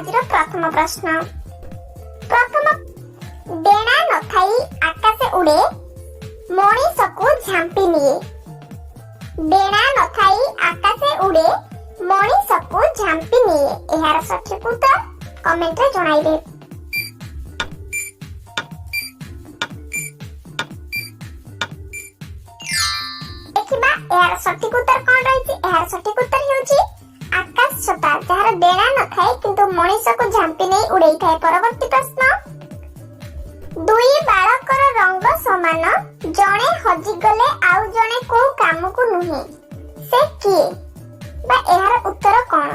आज प्रथम प्रश्न। प्रथम, डेणा न थाई आकाशे उड़े मनीष को झांपी निए। डेणा न थाई आकाशे उड़े मनीष को झांपी निए। एहार सठिक उत्तर कमेंट रे जणाइबे। देखिबा एहार सठिक उत्तर कोन रहिछि। एहार सठिक उत्तर हेउछि आकाश छता, जहार डेणा न थाए किंतु मनीष को झांपी नै उड़ै थाए। परवर्ती प्रश्न, दुई बालकर रंग समान, जणे हजि गले आउ जणे को काम को नुहे, से किए? बा एहार उत्तर कोन?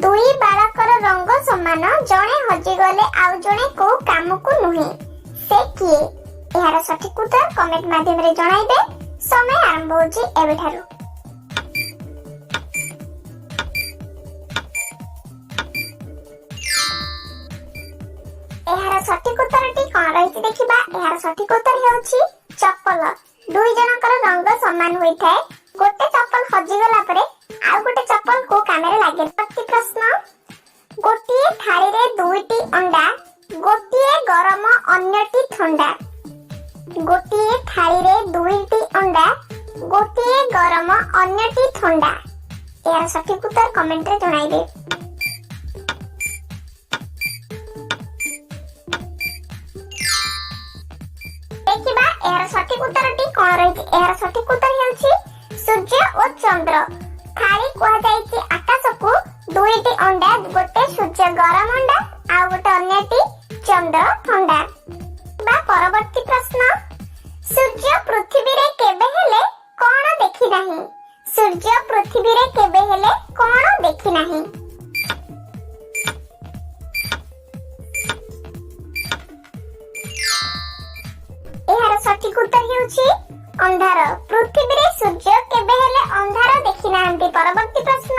दुई बालकर रंग समान, जणे हजि गले आउ जणे को काम को नुहे, से किए? एहार सठिक उत्तर कमेंट माध्यम रे जणाइबे। समय आरंभ होछि एबेठारु। एहार सठिक उत्तरटी कोन रहिछि देखिबा। एहार सठिक उत्तर हेउछि चप्पल। दुई जनकर रंग समान होई थाए। गोटे चप्पल हजि गला परे आ गोटे चप्पल को कामेरे लागे। प्रति प्रश्न, गोटिए थाली रे दुईटी अंडा, गोटिए गरम अन्यटी ठंडा। गोटिए थाली रे दुईटी अंडा, गोटिए गरम अन्यटी ठंडा। एहार सठिक उत्तर कमेंट रे जणाइबे। देखिबा एहार सठिक उत्तरटी कोन रहिछि। एहार सठिक उत्तर हेउछि सूर्य और चंद्र। थाली कोहा जाइछि आकाश को दुईटी अंडा, गोटे सूर्य गरम अंडा आ गोटे अन्यटी चंद्र ठंडा। बा परवर्ती प्रश्न, सूर्य पृथ्वी रे केबे हेले कोन देखि नाही? सूर्य पृथ्वी रे केबे हेले कोन देखि नाही? एहार सठिक उत्तर हेउछि अंधार। पृथ्वी रे सूर्य केबे हेले अंधार देखि नाहंती। परवर्ती प्रश्न,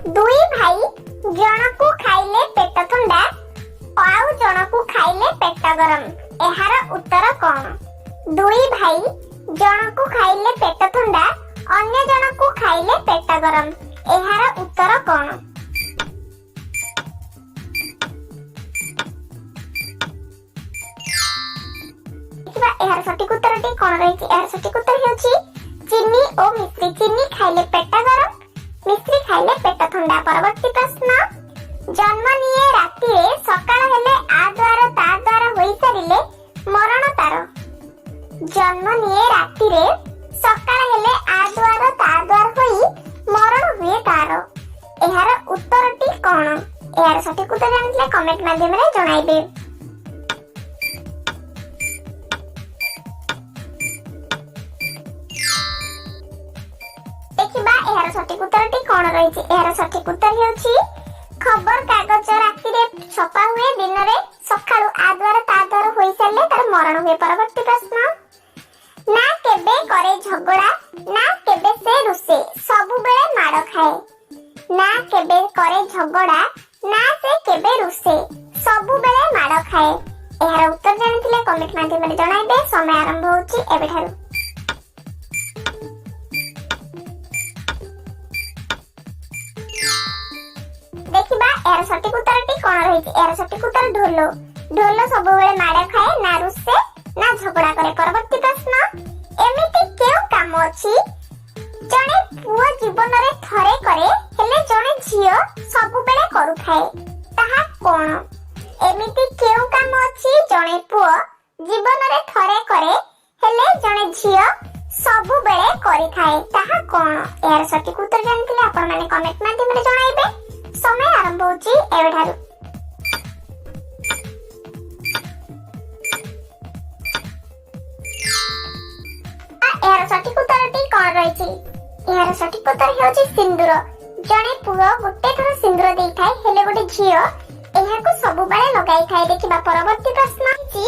दुई भाई जणकु खाइले पेट ठंडा आउ जणकु खाइले पेट गरम। एहार उत्तर कोन? दुई भाई जणकु खाइले पेट ठंडा, अन्य जणकु खाइले पेट गरम। एहार उत्तर कोन? एहार सठिक उत्तरटी कोन रहिछि। एहार सठिक उत्तर हेउछि चीनी और मिश्री। चीनी खाइले पेट गरम, मिश्री खाइले पेट ठंडा। परवर्ती प्रश्न, जन्म निये राति रे सकाळ हेले आ द्वार ता द्वार होई सारिले मरण तार। जन्म निये राति रे सकाळ हेले आ द्वार ता द्वार होई मरण हुए तार। एहार उत्तरटी कोन? एहार सठिक उत्तर जानिले कमेंट माध्यम रे जणाइबे। देखिबा एहार सठिक उत्तरटी कोन रहिछि। एहार सठिक उत्तर हेउछि खबर कागज राति रे छपा हुए, दिन रे सकाळु आ द्वार ता द्वार होई सारले तार मरण हुए। परवर्ती प्रश्न, ना केबे करे झगड़ा, ना केबे से रुसे, सबु बेले माड़ खाए। ना केबे करे झगड़ा, ना से केबे रुसे, सबु बेले माड़ खाए। एहार उत्तर जानिथिले कमेंट माध्यम रे जणाइबे। समय आरंभ होछि एबेठारु। देखिबा एहार सठिक उत्तरटी कोन रहिछि। एहार सठिक उत्तर ढोल। ढोल सब बेले माड़ खाए, ना रुसे ना झगड़ा करे। परवर्ती प्रश्न, एमिति केउ काम अछि जणे पुओ जीवन रे थरे करे हेले जणे झियो सब बेले करू थाए, ताहा कोन? एमिति केउ काम अछि जणे पुओ जीवन रे थरे करे हेले जणे झियो सब बेले करी थाए, ताहा कोन? एहार सठिक उत्तर जानिथिले आपण माने कमेंट माध्यम रे जणाइबे। समय आरंभ होछि एबेठारु। एहार सठिक उत्तरटी कोन रहिछि। एहार सठिक उत्तर हेउछि सिंदूर। जणे पुओ गोटे थर सिंदूर देई थाए हेले गोटे झियो एहाकु सब बेले लगाई थाए। देखिबा परवर्ती प्रश्न अछि,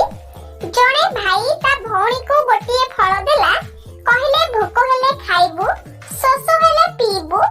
जणे भाई ता भौणी को गोटिए फळ देला, कहिले भोक हेले खाइबु, शोष हेले पीबु,